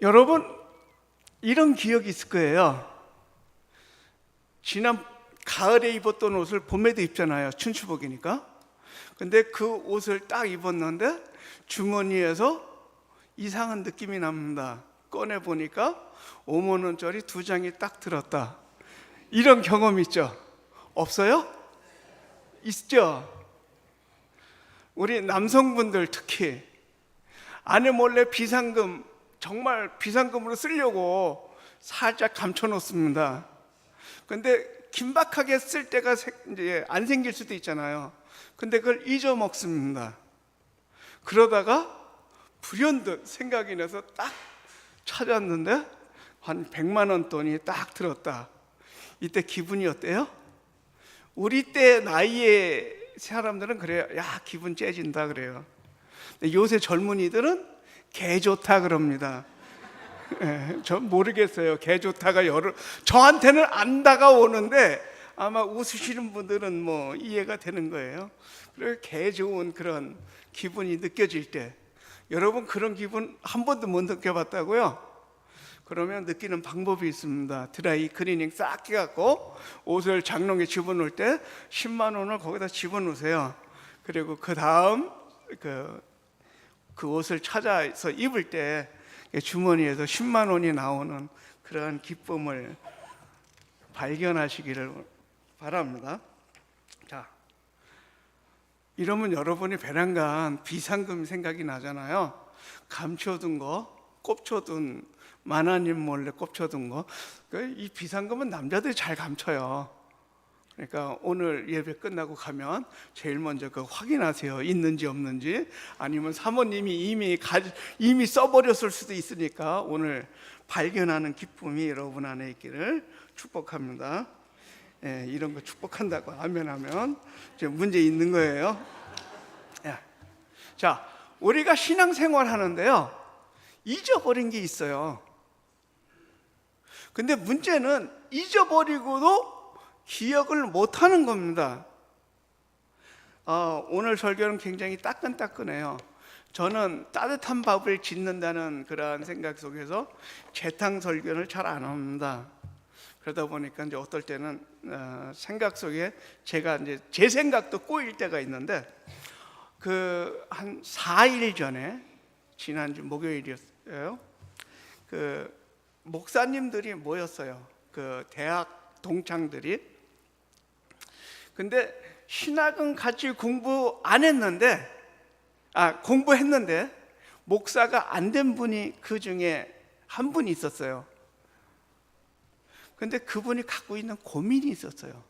여러분, 이런 기억이 있을 거예요. 지난 가을에 입었던 옷을 봄에도 입잖아요. 춘추복이니까. 근데 그 옷을 딱 입었는데 주머니에서 이상한 느낌이 납니다. 꺼내보니까 5만 원짜리 2장이 딱 들었다. 이런 경험 있죠? 없어요? 있죠? 우리 남성분들 특히 아내 몰래 비상금, 정말 비상금으로 쓰려고 살짝 감춰놓습니다. 근데 긴박하게 쓸 때가 이제 안 생길 수도 있잖아요. 근데 그걸 잊어먹습니다. 그러다가 불현듯 생각이 나서 딱 찾았는데 한 100만 원 돈이 딱 들었다. 이때 기분이 어때요? 우리 때 나이에 사람들은 그래요. 야, 기분 째진다 그래요. 근데 요새 젊은이들은 개 좋다 그럽니다. 전 모르겠어요. 개 좋다가 저한테는 안 다가오는데 아마 웃으시는 분들은 뭐 이해가 되는 거예요. 그리고 개 좋은 그런 기분이 느껴질 때, 여러분 그런 기분 한 번도 못 느껴봤다고요? 그러면 느끼는 방법이 있습니다. 드라이 클리닝 싹 해갖고 옷을 장롱에 집어넣을 때 10만 원을 거기다 집어넣으세요. 그리고 그 다음 그 옷을 찾아서 입을 때 주머니에서 10만 원이 나오는 그러한 기쁨을 발견하시기를 바랍니다. 자, 이러면 여러분이 배란간 비상금 생각이 나잖아요. 감춰둔 거, 꼽쳐둔, 만화님 몰래 꼽쳐둔 거. 이 비상금은 남자들이 잘 감춰요. 그러니까 오늘 예배 끝나고 가면 제일 먼저 그 확인하세요. 있는지 없는지. 아니면 사모님이 이미 써버렸을 수도 있으니까 오늘 발견하는 기쁨이 여러분 안에 있기를 축복합니다. 예, 이런 거 축복한다고 아멘하면 이제 문제 있는 거예요. 예. 자, 우리가 신앙생활 하는데요, 잊어버린 게 있어요. 근데 문제는 잊어버리고도 기억을 못하는 겁니다. 오늘 설교는 굉장히 따끈따끈해요. 저는 따뜻한 밥을 짓는다는 그러한 생각 속에서 재탕 설교를 잘 안 합니다. 그러다 보니까 이제 어떨 때는 생각 속에 제가 이제 제 생각도 꼬일 때가 있는데, 그 한 4일 전에, 지난주 목요일이었어요. 그 목사님들이 모였어요. 그 대학 동창들이. 근데 신학은 같이 공부 안 했는데, 공부했는데 목사가 안 된 분이 그 중에 한 분이 있었어요. 근데 그분이 갖고 있는 고민이 있었어요.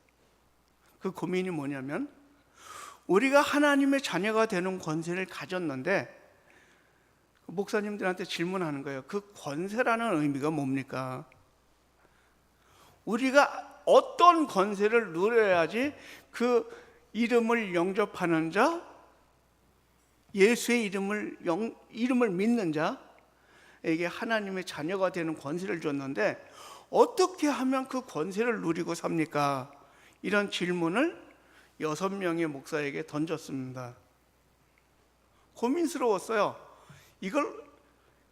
그 고민이 뭐냐면, 우리가 하나님의 자녀가 되는 권세를 가졌는데 목사님들한테 질문하는 거예요. 그 권세라는 의미가 뭡니까? 우리가 어떤 권세를 누려야지 그 이름을 영접하는 자, 예수의 이름을 믿는 자에게 하나님의 자녀가 되는 권세를 줬는데 어떻게 하면 그 권세를 누리고 삽니까? 이런 질문을 6명의 목사에게 던졌습니다. 고민스러웠어요. 이걸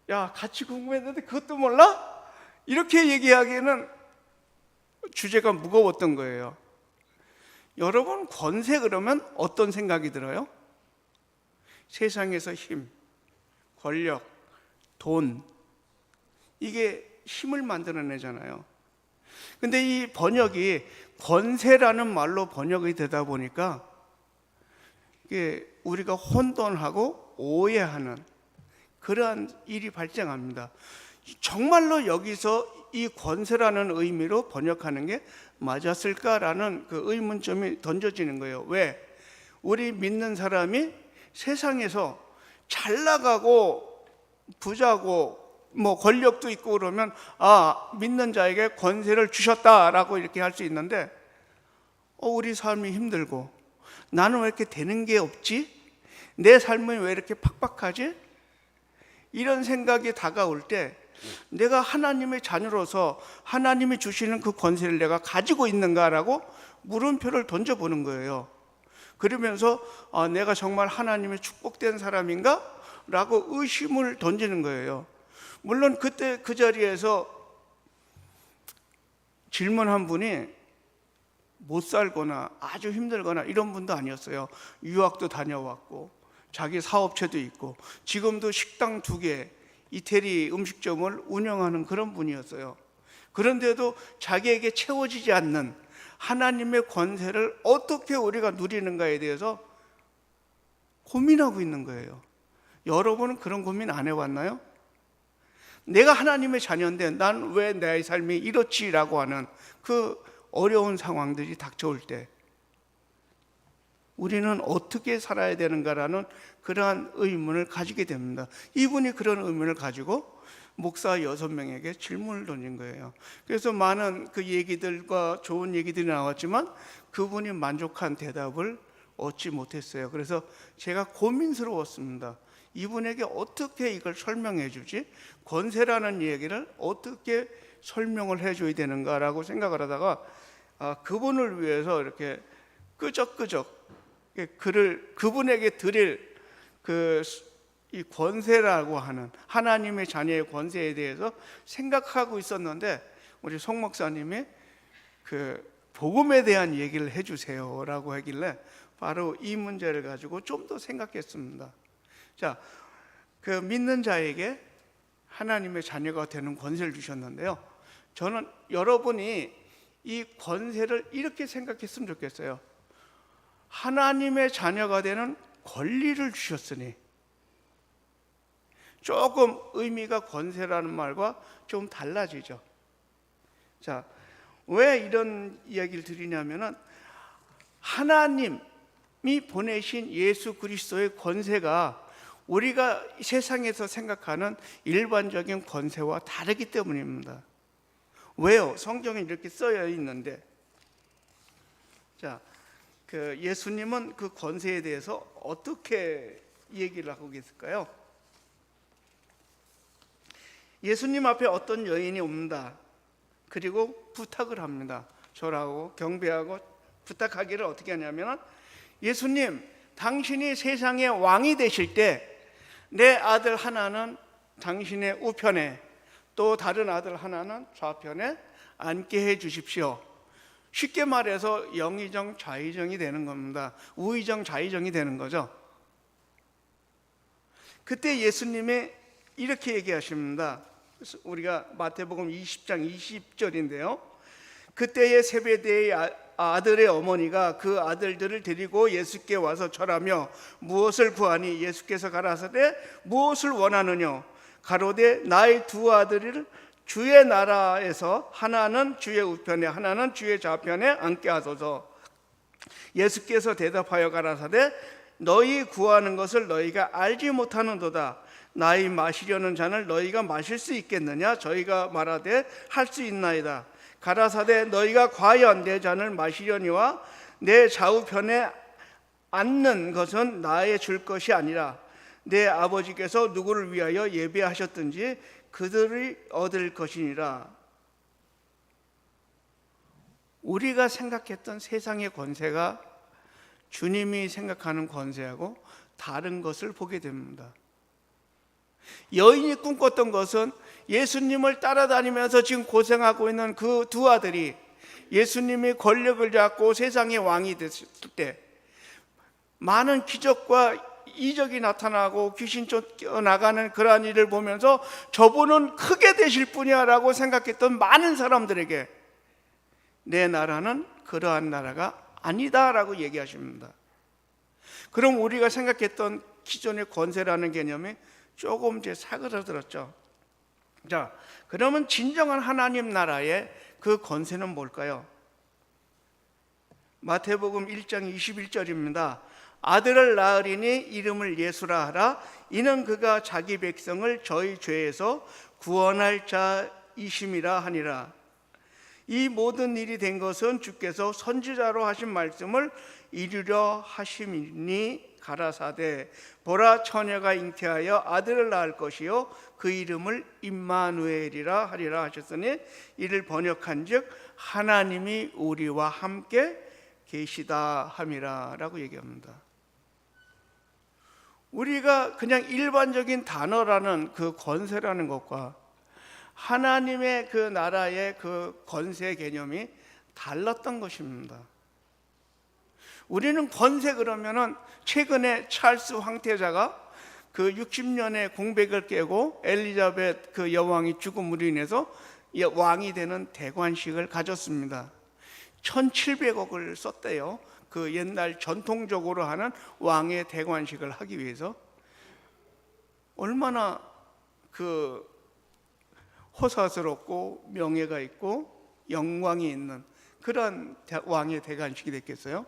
같이 공부했는데 그것도 몰라? 이렇게 얘기하기에는 주제가 무거웠던 거예요. 여러분, 권세 그러면 어떤 생각이 들어요? 세상에서 힘, 권력, 돈, 이게 힘을 만들어내잖아요. 근데 이 번역이 권세라는 말로 번역이 되다 보니까 이게 우리가 혼돈하고 오해하는 그러한 일이 발생합니다. 정말로 여기서 이 권세라는 의미로 번역하는 게 맞았을까라는 그 의문점이 던져지는 거예요. 왜? 우리 믿는 사람이 세상에서 잘 나가고 부자고 뭐 권력도 있고 그러면 믿는 자에게 권세를 주셨다라고 이렇게 할 수 있는데, 우리 삶이 힘들고 나는 왜 이렇게 되는 게 없지? 내 삶은 왜 이렇게 팍팍하지? 이런 생각이 다가올 때 내가 하나님의 자녀로서 하나님이 주시는 그 권세를 내가 가지고 있는가라고 물음표를 던져보는 거예요. 그러면서 내가 정말 하나님의 축복된 사람인가? 라고 의심을 던지는 거예요. 물론 그때 그 자리에서 질문한 분이 못 살거나 아주 힘들거나 이런 분도 아니었어요. 유학도 다녀왔고 자기 사업체도 있고 지금도 식당 2개, 이태리 음식점을 운영하는 그런 분이었어요. 그런데도 자기에게 채워지지 않는 하나님의 권세를 어떻게 우리가 누리는가에 대해서 고민하고 있는 거예요. 여러분은 그런 고민 안 해봤나요? 내가 하나님의 자녀인데 난 왜 내 삶이 이렇지라고 하는 그 어려운 상황들이 닥쳐올 때 우리는 어떻게 살아야 되는가라는 그러한 의문을 가지게 됩니다. 이분이 그런 의문을 가지고 목사 6명에게 질문을 던진 거예요. 그래서 많은 그 얘기들과 좋은 얘기들이 나왔지만 그분이 만족한 대답을 얻지 못했어요. 그래서 제가 고민스러웠습니다. 이분에게 어떻게 이걸 설명해 주지? 권세라는 얘기를 어떻게 설명을 해줘야 되는가라고 생각을 하다가 그분을 위해서 이렇게 끄적끄적 그분에게 드릴 이 권세라고 하는 하나님의 자녀의 권세에 대해서 생각하고 있었는데 우리 송 목사님이 복음에 대한 얘기를 해주세요라고 하길래 바로 이 문제를 가지고 좀 더 생각했습니다. 자, 믿는 자에게 하나님의 자녀가 되는 권세를 주셨는데요. 저는 여러분이 이 권세를 이렇게 생각했으면 좋겠어요. 하나님의 자녀가 되는 권리를 주셨으니 조금 의미가 권세라는 말과 좀 달라지죠. 자, 왜 이런 이야기를 드리냐면은 하나님이 보내신 예수 그리스도의 권세가 우리가 세상에서 생각하는 일반적인 권세와 다르기 때문입니다. 왜요? 성경에 이렇게 써져 있는데, 자, 예수님은 그 권세에 대해서 어떻게 얘기를 하고 계실까요? 예수님 앞에 어떤 여인이 옵니다. 그리고 부탁을 합니다. 절하고 경배하고 부탁하기를 어떻게 하냐면, 예수님, 당신이 세상의 왕이 되실 때 내 아들 하나는 당신의 우편에 또 다른 아들 하나는 좌편에 앉게 해 주십시오. 쉽게 말해서 영의정 좌의정이 되는 겁니다. 우의정 좌의정이 되는 거죠. 그때 예수님이 이렇게 얘기하십니다. 우리가 마태복음 20장 20절인데요. 그때의 세베대의 아들의 어머니가 그 아들들을 데리고 예수께 와서 절하며 무엇을 구하니 예수께서 가라사대 무엇을 원하느냐 가로되 나의 2 아들을 주의 나라에서 하나는 주의 우편에 하나는 주의 좌편에 앉게 하소서. 예수께서 대답하여 가라사대 너희 구하는 것을 너희가 알지 못하는도다. 나의 마시려는 잔을 너희가 마실 수 있겠느냐? 저희가 말하되 할 수 있나이다. 가라사대 너희가 과연 내 잔을 마시려니와 내 좌우편에 앉는 것은 나의 줄 것이 아니라 내 아버지께서 누구를 위하여 예배하셨든지 그들이 얻을 것이니라. 우리가 생각했던 세상의 권세가 주님이 생각하는 권세하고 다른 것을 보게 됩니다. 여인이 꿈꿨던 것은 예수님을 따라다니면서 지금 고생하고 있는 그 2 아들이 예수님이 권력을 잡고 세상의 왕이 됐을 때 많은 기적과 이적이 나타나고 귀신 쫓겨나가는 그러한 일을 보면서 저분은 크게 되실 분이야 라고 생각했던 많은 사람들에게 내 나라는 그러한 나라가 아니다 라고 얘기하십니다. 그럼 우리가 생각했던 기존의 권세라는 개념이 조금 이제 사그라들었죠. 자, 그러면 진정한 하나님 나라의 그 권세는 뭘까요? 마태복음 1장 21절입니다. 아들을 낳으리니 이름을 예수라 하라. 이는 그가 자기 백성을 저희 죄에서 구원할 자이심이라 하니라. 이 모든 일이 된 것은 주께서 선지자로 하신 말씀을 이루려 하심이니 가라사대 보라 처녀가 잉태하여 아들을 낳을 것이요 그 이름을 임마누엘이라 하리라 하셨으니 이를 번역한즉 하나님이 우리와 함께 계시다 함이라 라고 얘기합니다. 우리가 그냥 일반적인 단어라는 그 권세라는 것과 하나님의 그 나라의 그 권세 개념이 달랐던 것입니다. 우리는 권세 그러면은 최근에 찰스 황태자가 그 60년의 공백을 깨고 엘리자벳 그 여왕이 죽음으로 인해서 왕이 되는 대관식을 가졌습니다. 1700억을 썼대요. 그 옛날 전통적으로 하는 왕의 대관식을 하기 위해서. 얼마나 그 호사스럽고 명예가 있고 영광이 있는 그런 왕의 대관식이 됐겠어요?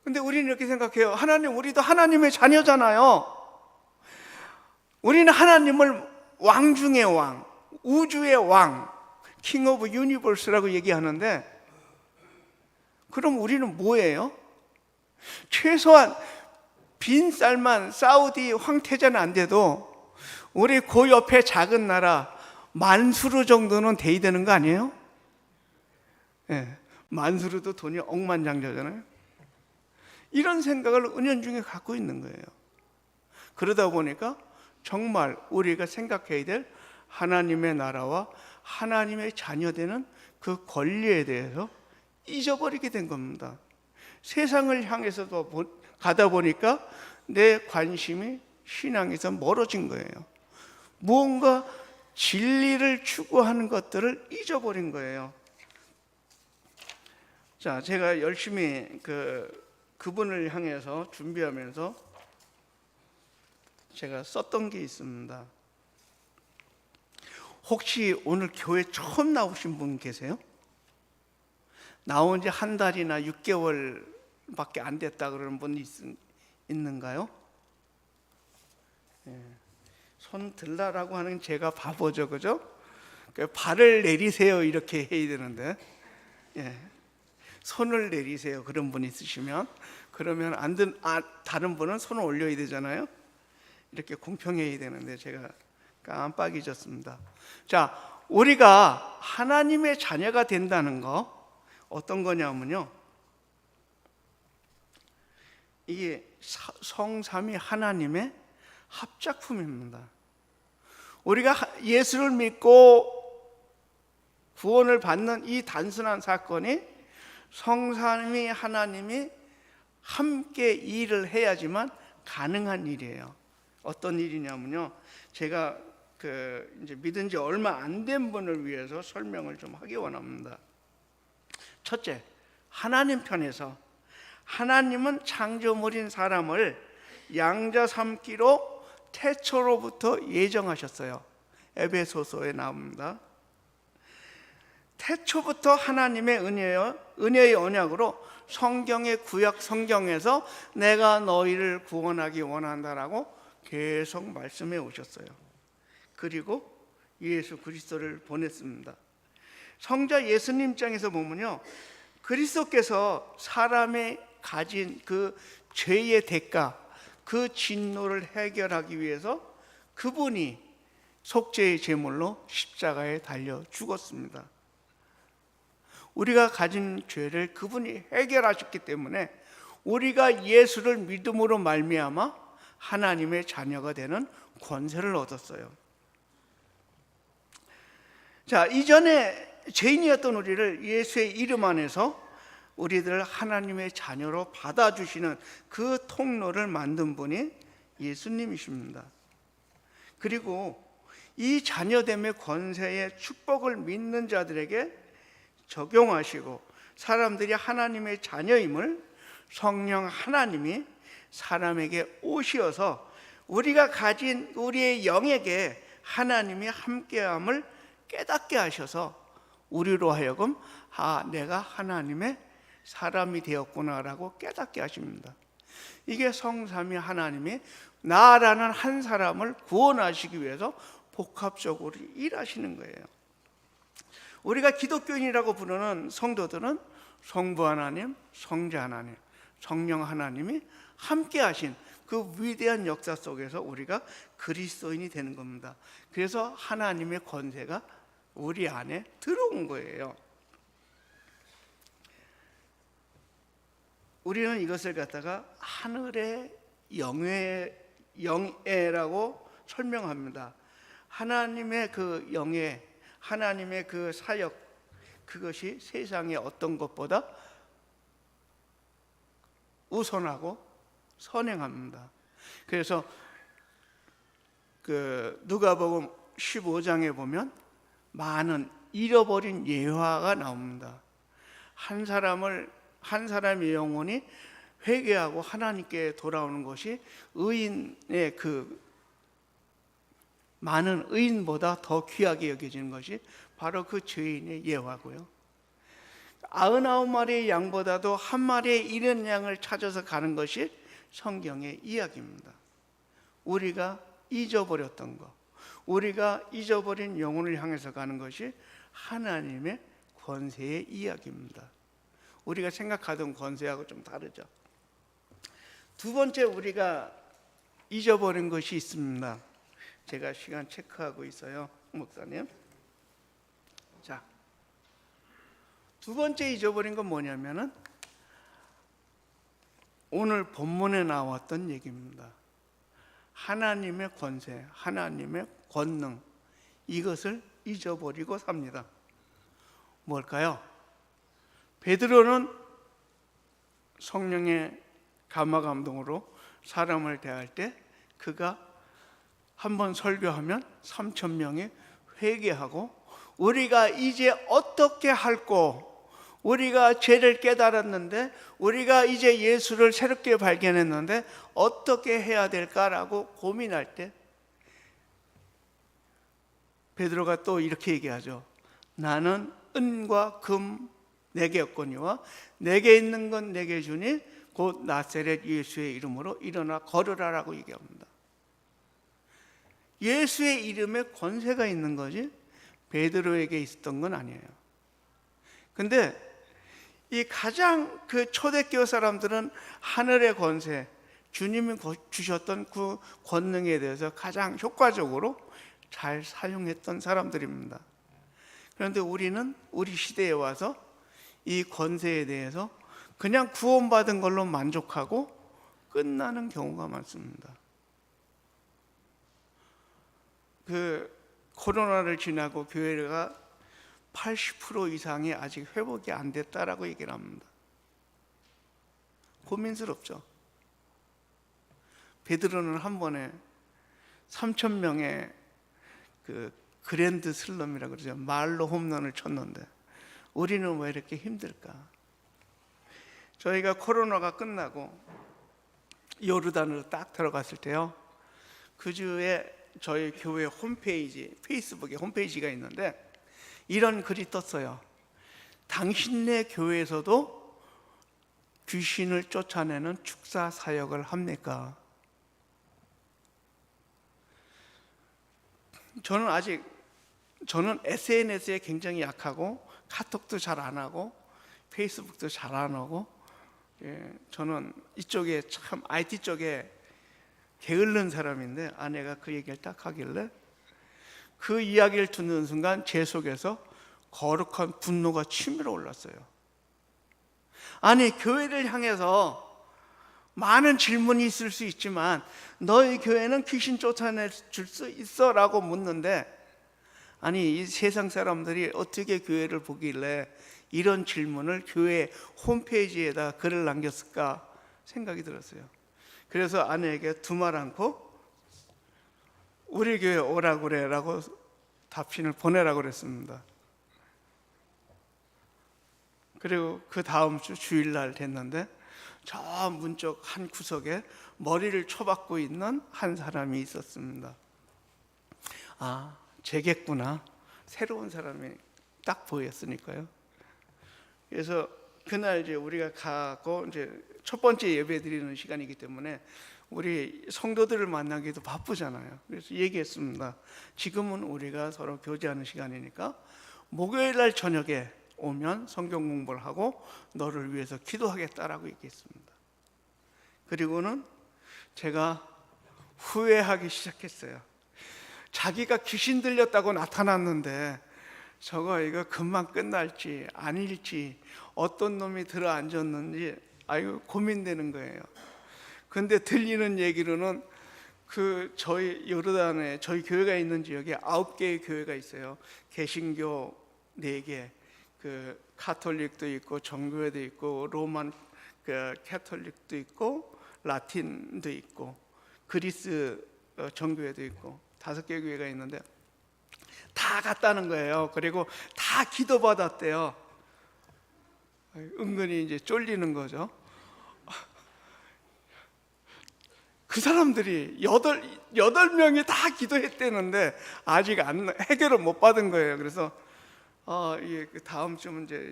근데 우리는 이렇게 생각해요. 하나님, 우리도 하나님의 자녀잖아요. 우리는 하나님을 왕 중의 왕, 우주의 왕, 킹 오브 유니버스라고 얘기하는데, 그럼 우리는 뭐예요? 최소한 빈 쌀만 사우디 황태자는 안 돼도 우리 그 옆에 작은 나라 만수르 정도는 돼야 되는 거 아니에요? 네, 만수르도 돈이 억만장자잖아요. 이런 생각을 은연중에 갖고 있는 거예요. 그러다 보니까 정말 우리가 생각해야 될 하나님의 나라와 하나님의 자녀되는 그 권리에 대해서 잊어버리게 된 겁니다. 세상을 향해서도 가다 보니까 내 관심이 신앙에서 멀어진 거예요. 무언가 진리를 추구하는 것들을 잊어버린 거예요. 자, 제가 열심히 그분을 향해서 준비하면서 제가 썼던 게 있습니다. 혹시 오늘 교회 처음 나오신 분 계세요? 나온 지 한 달이나 6개월밖에 안 됐다 그러는 분 있는가요? 예. 손 들라라고 하는 제가 바보죠, 그죠? 발을 내리세요 이렇게 해야 되는데, 예. 손을 내리세요. 그런 분 있으시면. 그러면 다른 분은 손을 올려야 되잖아요. 이렇게 공평해야 되는데 제가 깜빡 잊었습니다. 자, 우리가 하나님의 자녀가 된다는 거 어떤 거냐면요, 이게 성삼위 하나님의 합작품입니다. 우리가 예수를 믿고 구원을 받는 이 단순한 사건이 성삼위 하나님이 함께 일을 해야지만 가능한 일이에요. 어떤 일이냐면요, 제가 이제 믿은 지 얼마 안 된 분을 위해서 설명을 좀 하기 원합니다. 첫째, 하나님 편에서 하나님은 창조물인 사람을 양자 삼기로 태초로부터 예정하셨어요. 에베소서에 나옵니다. 태초부터 하나님의 은혜의 언약으로 성경의 구약 성경에서 내가 너희를 구원하기 원한다라고 계속 말씀해 오셨어요. 그리고 예수 그리스도를 보냈습니다. 성자 예수님 입장에서 보면요, 그리스도께서 사람이 가진 그 죄의 대가, 그 진노를 해결하기 위해서 그분이 속죄의 제물로 십자가에 달려 죽었습니다. 우리가 가진 죄를 그분이 해결하셨기 때문에 우리가 예수를 믿음으로 말미암아 하나님의 자녀가 되는 권세를 얻었어요. 자, 이전에 죄인이었던 우리를 예수의 이름 안에서 우리들을 하나님의 자녀로 받아주시는 그 통로를 만든 분이 예수님이십니다. 그리고 이 자녀됨의 권세의 축복을 믿는 자들에게 적용하시고 사람들이 하나님의 자녀임을 성령 하나님이 사람에게 오시어서 우리가 가진 우리의 영에게 하나님이 함께함을 깨닫게 하셔서 우리로 하여금 내가 하나님의 사람이 되었구나라고 깨닫게 하십니다. 이게 성삼위 하나님이 나라는 한 사람을 구원하시기 위해서 복합적으로 일하시는 거예요. 우리가 기독교인이라고 부르는 성도들은 성부 하나님, 성자 하나님, 성령 하나님이 함께 하신 그 위대한 역사 속에서 우리가 그리스도인이 되는 겁니다. 그래서 하나님의 권세가 우리 안에 들어온 거예요. 우리는 이것을 갖다가 하늘의 영예라고 설명합니다. 하나님의 그 영예, 하나님의 그 사역, 그것이 세상의 어떤 것보다 우선하고 선행합니다. 그래서 그 누가복음 15장에 보면 많은 잃어버린 예화가 나옵니다. 한 사람의 영혼이 회개하고 하나님께 돌아오는 것이 의인의 그 많은 의인보다 더 귀하게 여겨지는 것이 바로 그 죄인의 예화고요. 99마리의 양보다도 한 마리의 잃은 양을 찾아서 가는 것이 성경의 이야기입니다. 우리가 잊어버렸던 것, 우리가 잊어버린 영혼을 향해서 가는 것이 하나님의 권세의 이야기입니다. 우리가 생각하던 권세하고 좀 다르죠. 두 번째, 우리가 잊어버린 것이 있습니다. 제가 시간 체크하고 있어요, 목사님. 자, 두 번째 잊어버린 건 뭐냐면은 오늘 본문에 나왔던 얘기입니다. 하나님의 권세, 하나님의 권능, 이것을 잊어버리고 삽니다. 뭘까요? 베드로는 성령의 감화 감동으로 사람을 대할 때 그가 한번 설교하면 3,000명이 회개하고 우리가 이제 어떻게 할꼬, 우리가 죄를 깨달았는데 우리가 이제 예수를 새롭게 발견했는데 어떻게 해야 될까라고 고민할 때 베드로가 또 이렇게 얘기하죠. 나는 은과 금 내게 없거니와 내게 있는 건 내게 주니 곧 나사렛 예수의 이름으로 일어나 걸으라라고 얘기합니다. 예수의 이름에 권세가 있는 거지 베드로에게 있었던 건 아니에요. 근데 이 가장 그 초대교회 사람들은 하늘의 권세, 주님이 주셨던 그 권능에 대해서 가장 효과적으로 잘 사용했던 사람들입니다. 그런데 우리는 우리 시대에 와서 이 권세에 대해서 그냥 구원받은 걸로 만족하고 끝나는 경우가 많습니다. 그 코로나를 지나고 교회가 80% 이상이 아직 회복이 안 됐다라고 얘기를 합니다. 고민스럽죠. 베드로는 한 번에 3,000명의 그 그랜드 슬럼이라고 그러죠. 말로 홈런을 쳤는데 우리는 왜 이렇게 힘들까? 저희가 코로나가 끝나고 요르단으로 딱 들어갔을 때요, 그 주에 저희 교회 홈페이지, 페이스북에 홈페이지가 있는데 이런 글이 떴어요. 당신네 교회에서도 귀신을 쫓아내는 축사 사역을 합니까? 저는 SNS에 굉장히 약하고 카톡도 잘 안 하고 페이스북도 잘 안 하고, 저는 이쪽에 참 IT 쪽에 게을른 사람인데 아내가 그 얘기를 딱 하길래 그 이야기를 듣는 순간 제 속에서 거룩한 분노가 치밀어 올랐어요. 아니, 교회를 향해서 많은 질문이 있을 수 있지만 너희 교회는 귀신 쫓아낼 수 있어? 라고 묻는데, 아니, 이 세상 사람들이 어떻게 교회를 보길래 이런 질문을 교회 홈페이지에다 글을 남겼을까 생각이 들었어요. 그래서 아내에게 두말 않고 우리 교회 오라고 그래 라고 답신을 보내라고 그랬습니다. 그리고 그 다음 주 주일날 됐는데 저 문쪽 한 구석에 머리를 쳐박고 있는 한 사람이 있었습니다. 아, 제겠구나. 새로운 사람이 딱 보였으니까요. 그래서 그날 이제 우리가 가고 이제 첫 번째 예배 드리는 시간이기 때문에 우리 성도들을 만나기도 바쁘잖아요. 그래서 얘기했습니다. 지금은 우리가 서로 교제하는 시간이니까 목요일 날 저녁에 오면 성경 공부를 하고 너를 위해서 기도하겠다라고 얘기했습니다. 그리고는 제가 후회하기 시작했어요. 자기가 귀신 들렸다고 나타났는데 이거 금방 끝날지 아닐지 어떤 놈이 들어앉았는지 고민되는 거예요. 근데 들리는 얘기로는 저희 요르단에 저희 교회가 있는 지역에 9개의 교회가 있어요. 개신교 4개, 카톨릭도 있고 정교회도 있고 로만 캐톨릭도 있고 라틴도 있고 그리스 정교회도 있고 5개 교회가 있는데 다 갔다는 거예요. 그리고 다 기도받았대요. 은근히 이제 쫄리는 거죠. 그 사람들이 여덟 명이 다 기도했대는데 아직 해결을 못 받은 거예요. 그래서 다음 주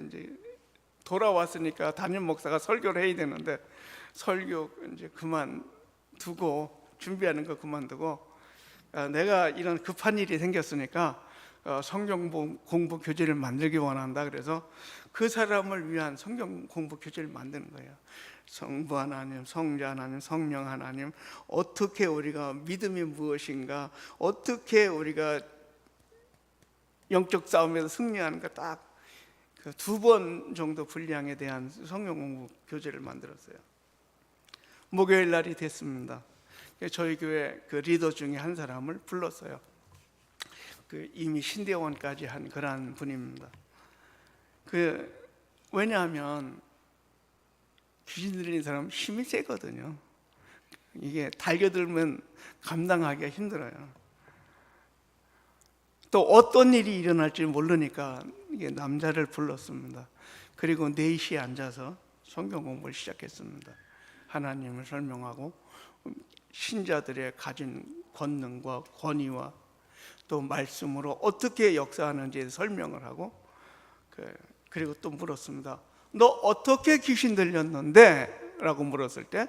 이제 돌아왔으니까 담임 목사가 설교를 해야 되는데 설교 이제 그만두고 준비하는 거 그만두고 내가 이런 급한 일이 생겼으니까 성경 공부 교재를 만들기 원한다. 그래서 그 사람을 위한 성경 공부 교재를 만드는 거예요. 성부 하나님, 성자 하나님, 성령 하나님, 어떻게 우리가 믿음이 무엇인가, 어떻게 우리가 영적 싸움에서 승리하는가, 딱 그 2번 정도 분량에 대한 성경 공부 교재를 만들었어요. 목요일 날이 됐습니다. 저희 교회 리더 중에 한 사람을 불렀어요. 이미 신대원까지 한 그런 분입니다. 왜냐하면 귀신 들리는 사람은 힘이 세거든요. 이게 달겨들면 감당하기가 힘들어요. 또 어떤 일이 일어날지 모르니까 이게 남자를 불렀습니다. 그리고 4시에 앉아서 성경 공부를 시작했습니다. 하나님을 설명하고 신자들의 가진 권능과 권위와 또 말씀으로 어떻게 역사하는지 설명을 하고 그리고 또 물었습니다. 너 어떻게 귀신 들렸는데? 라고 물었을 때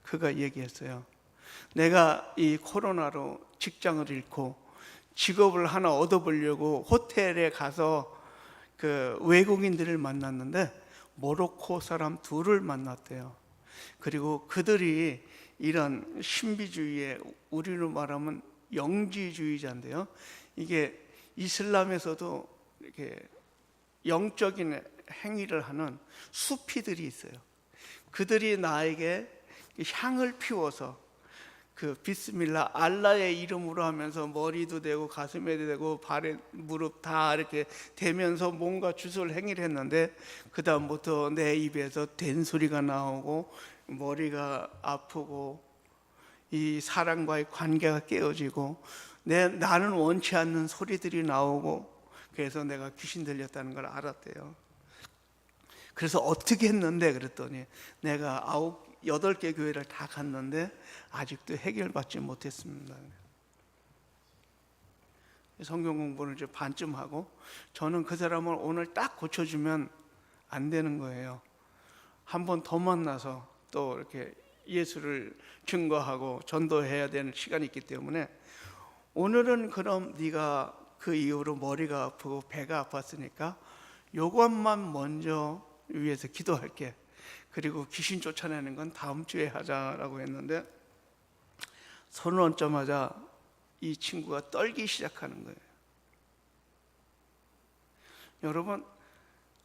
그가 얘기했어요. 내가 이 코로나로 직장을 잃고 직업을 하나 얻어보려고 호텔에 가서 외국인들을 만났는데 모로코 사람 2을 만났대요. 그리고 그들이 이런 신비주의에 우리로 말하면 영지주의자인데요. 이게 이슬람에서도 이렇게 영적인 행위를 하는 수피들이 있어요. 그들이 나에게 향을 피워서 비스밀라 알라의 이름으로 하면서 머리도 대고 가슴에도 대고 발에 무릎 다 이렇게 대면서 뭔가 주술 행위를 했는데 그 다음부터 내 입에서 된소리가 나오고 머리가 아프고 이 사람과의 관계가 깨어지고 나는 원치 않는 소리들이 나오고 그래서 내가 귀신 들렸다는 걸 알았대요. 그래서 어떻게 했는데 그랬더니 내가 8개 교회를 다 갔는데 아직도 해결받지 못했습니다. 성경 공부를 이제 반쯤 하고 저는 그 사람을 오늘 딱 고쳐주면 안 되는 거예요. 한 번 더 만나서 또 이렇게 예수를 증거하고 전도해야 되는 시간이 있기 때문에 오늘은 그럼 네가 그 이후로 머리가 아프고 배가 아팠으니까 요것만 먼저 위해서 기도할게. 그리고 귀신 쫓아내는 건 다음 주에 하자라고 했는데 손을 얹자마자 이 친구가 떨기 시작하는 거예요. 여러분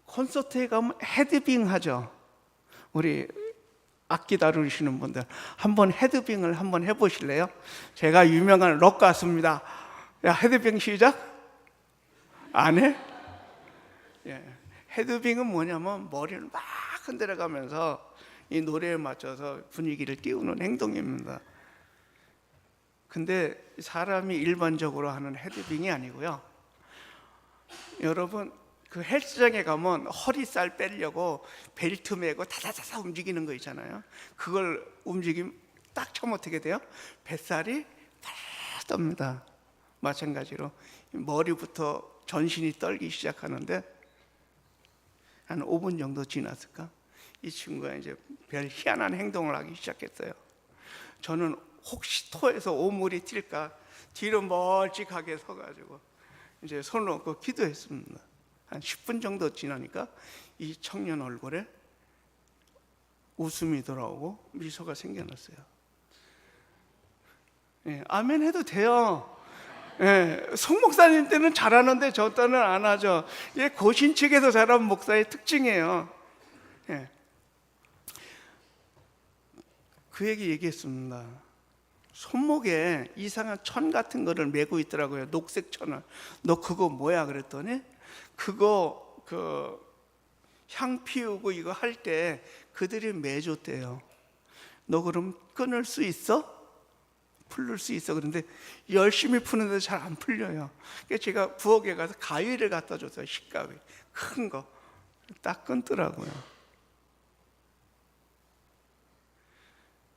콘서트에 가면 헤드빙 하죠. 우리 악기 다루시는 분들 한번 헤드빙을 한번 해보실래요? 제가 유명한 록 가수입니다. 야, 헤드빙 시작? 안 해? 예. 헤드빙은 뭐냐면 머리를 막 흔들어가면서 이 노래에 맞춰서 분위기를 띄우는 행동입니다. 근데 사람이 일반적으로 하는 헤드빙이 아니고요. 여러분 헬스장에 가면 허리살 빼려고 벨트 메고 다다다다 움직이는 거 있잖아요. 그걸 움직이면 딱 처음 어떻게 돼요? 뱃살이 팍 떱니다. 마찬가지로 머리부터 전신이 떨기 시작하는데 한 5분 정도 지났을까? 이 친구가 이제 별 희한한 행동을 하기 시작했어요. 저는 혹시 토해서 오물이 튈까 뒤로 멀찍하게 서가지고 이제 손을 얹고 기도했습니다. 한 10분 정도 지나니까 이 청년 얼굴에 웃음이 돌아오고 미소가 생겨났어요. 예, 아멘 해도 돼요. 예, 송 목사님 때는 잘하는데 저 때는 안 하죠. 이게 고신측에서 자란 목사의 특징이에요. 예. 그 얘기 얘기했습니다. 손목에 이상한 천 같은 거를 메고 있더라고요. 녹색 천을. 너 그거 뭐야? 그랬더니 그거 향 피우고 이거 할 때 그들이 매줬대요. 너 그럼 끊을 수 있어? 풀릴 수 있어? 그런데 열심히 푸는데 잘 안 풀려요. 그래서 제가 부엌에 가서 가위를 갖다 줬어요. 식가위 큰 거. 딱 끊더라고요.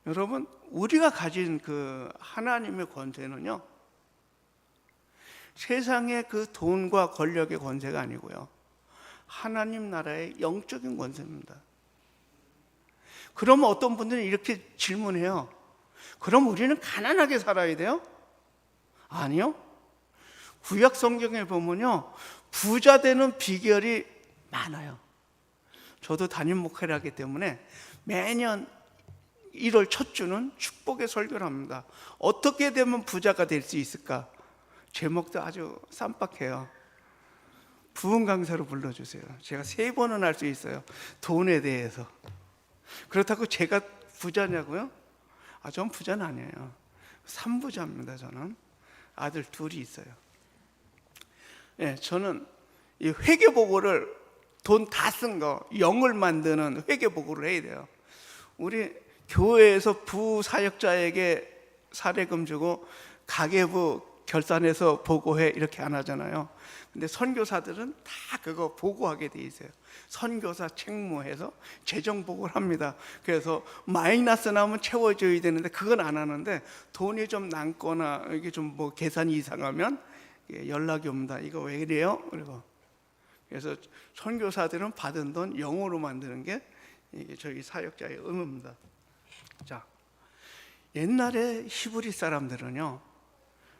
여러분, 우리가 가진 그 하나님의 권세는요, 세상의 그 돈과 권력의 권세가 아니고요, 하나님 나라의 영적인 권세입니다. 그러면 어떤 분들은 이렇게 질문해요. 그럼 우리는 가난하게 살아야 돼요? 아니요. 구약 성경에 보면요, 부자 되는 비결이 많아요. 저도 담임 목회를 하기 때문에 매년 1월 첫 주는 축복의 설교를 합니다. 어떻게 되면 부자가 될 수 있을까? 제목도 아주 쌈박해요. 부흥 강사로 불러주세요. 제가 3번은 할 수 있어요. 돈에 대해서. 그렇다고 제가 부자냐고요? 전 부자는 아니에요. 3부자입니다. 저는 아들 2이 있어요. 네, 저는 이 회계보고를 돈 다 쓴 거, 영을 만드는 회계보고를 해야 돼요. 우리 교회에서 부사역자에게 사례금 주고 가계부 결산해서 보고해 이렇게 안 하잖아요. 근데 선교사들은 다 그거 보고하게 돼 있어요. 선교사 책무해서 재정 보고를 합니다. 그래서 마이너스 나면 채워줘야 되는데 그건 안 하는데, 돈이 좀 남거나 이게 좀 뭐 계산이 이상하면 연락이 옵니다. 이거 왜 이래요? 그래서 선교사들은 받은 돈 영어로 만드는 게 이게 저희 사역자의 의무입니다. 자, 옛날에 히브리 사람들은요,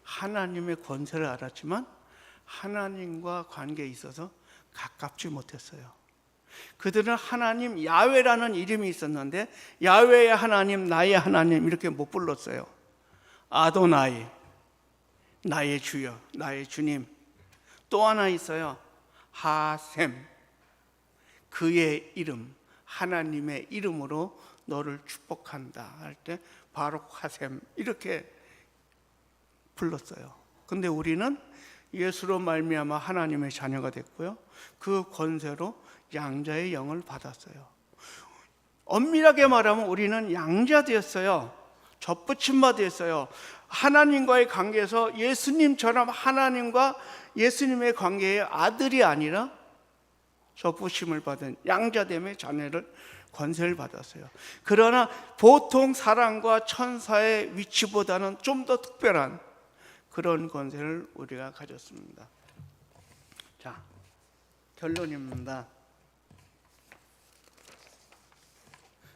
하나님의 권세를 알았지만 하나님과 관계에 있어서 가깝지 못했어요. 그들은 하나님 야훼라는 이름이 있었는데 야훼의 하나님, 나의 하나님 이렇게 못 불렀어요. 아도나이, 나의 주여, 나의 주님. 또 하나 있어요. 하셈, 그의 이름, 하나님의 이름으로 너를 축복한다 할 때 바룩 하셈 이렇게 불렀어요. 근데 우리는 예수로 말미암아 하나님의 자녀가 됐고요, 그 권세로 양자의 영을 받았어요. 엄밀하게 말하면 우리는 양자 되었어요. 접붙임바 되었어요. 하나님과의 관계에서 예수님처럼 하나님과 예수님의 관계의 아들이 아니라 접붙임을 받은 양자됨의 자녀를 권세를 받았어요. 그러나 보통 사람과 천사의 위치보다는 좀 더 특별한 그런 권세를 우리가 가졌습니다. 자, 결론입니다.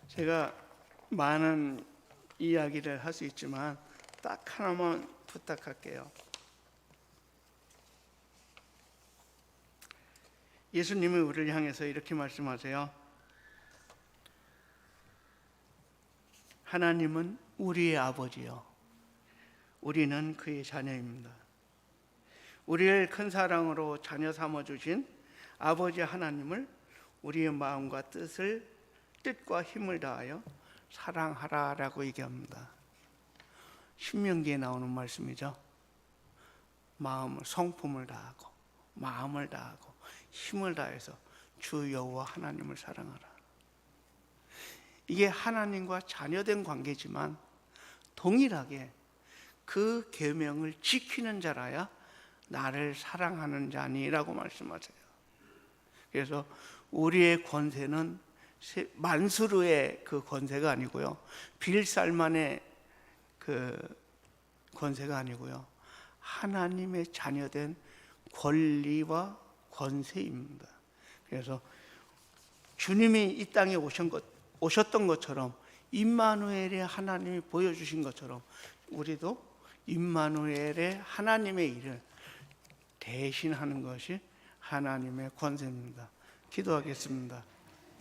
제가 많은 이야기를 할 수 있지만 딱 하나만 부탁할게요. 예수님이 우리를 향해서 이렇게 말씀하세요. 하나님은 우리의 아버지요, 우리는 그의 자녀입니다. 우리를 큰 사랑으로 자녀 삼아주신 아버지 하나님을 우리의 마음과 뜻과 힘을 다하여 사랑하라라고 얘기합니다. 신명기에 나오는 말씀이죠. 성품을 다하고 마음을 다하고 힘을 다해서 주 여호와 하나님을 사랑하라. 이게 하나님과 자녀된 관계지만 동일하게 그 계명을 지키는 자라야 나를 사랑하는 자니라고 말씀하세요. 그래서 우리의 권세는 만수르의 그 권세가 아니고요, 빌살만의 그 권세가 아니고요, 하나님의 자녀된 권리와 권세입니다. 그래서 주님이 이 땅에 오셨던 것처럼, 임마누엘의 하나님이 보여주신 것처럼 우리도 임마누엘의 하나님의 일을 대신하는 것이 하나님의 권세입니다. 기도하겠습니다.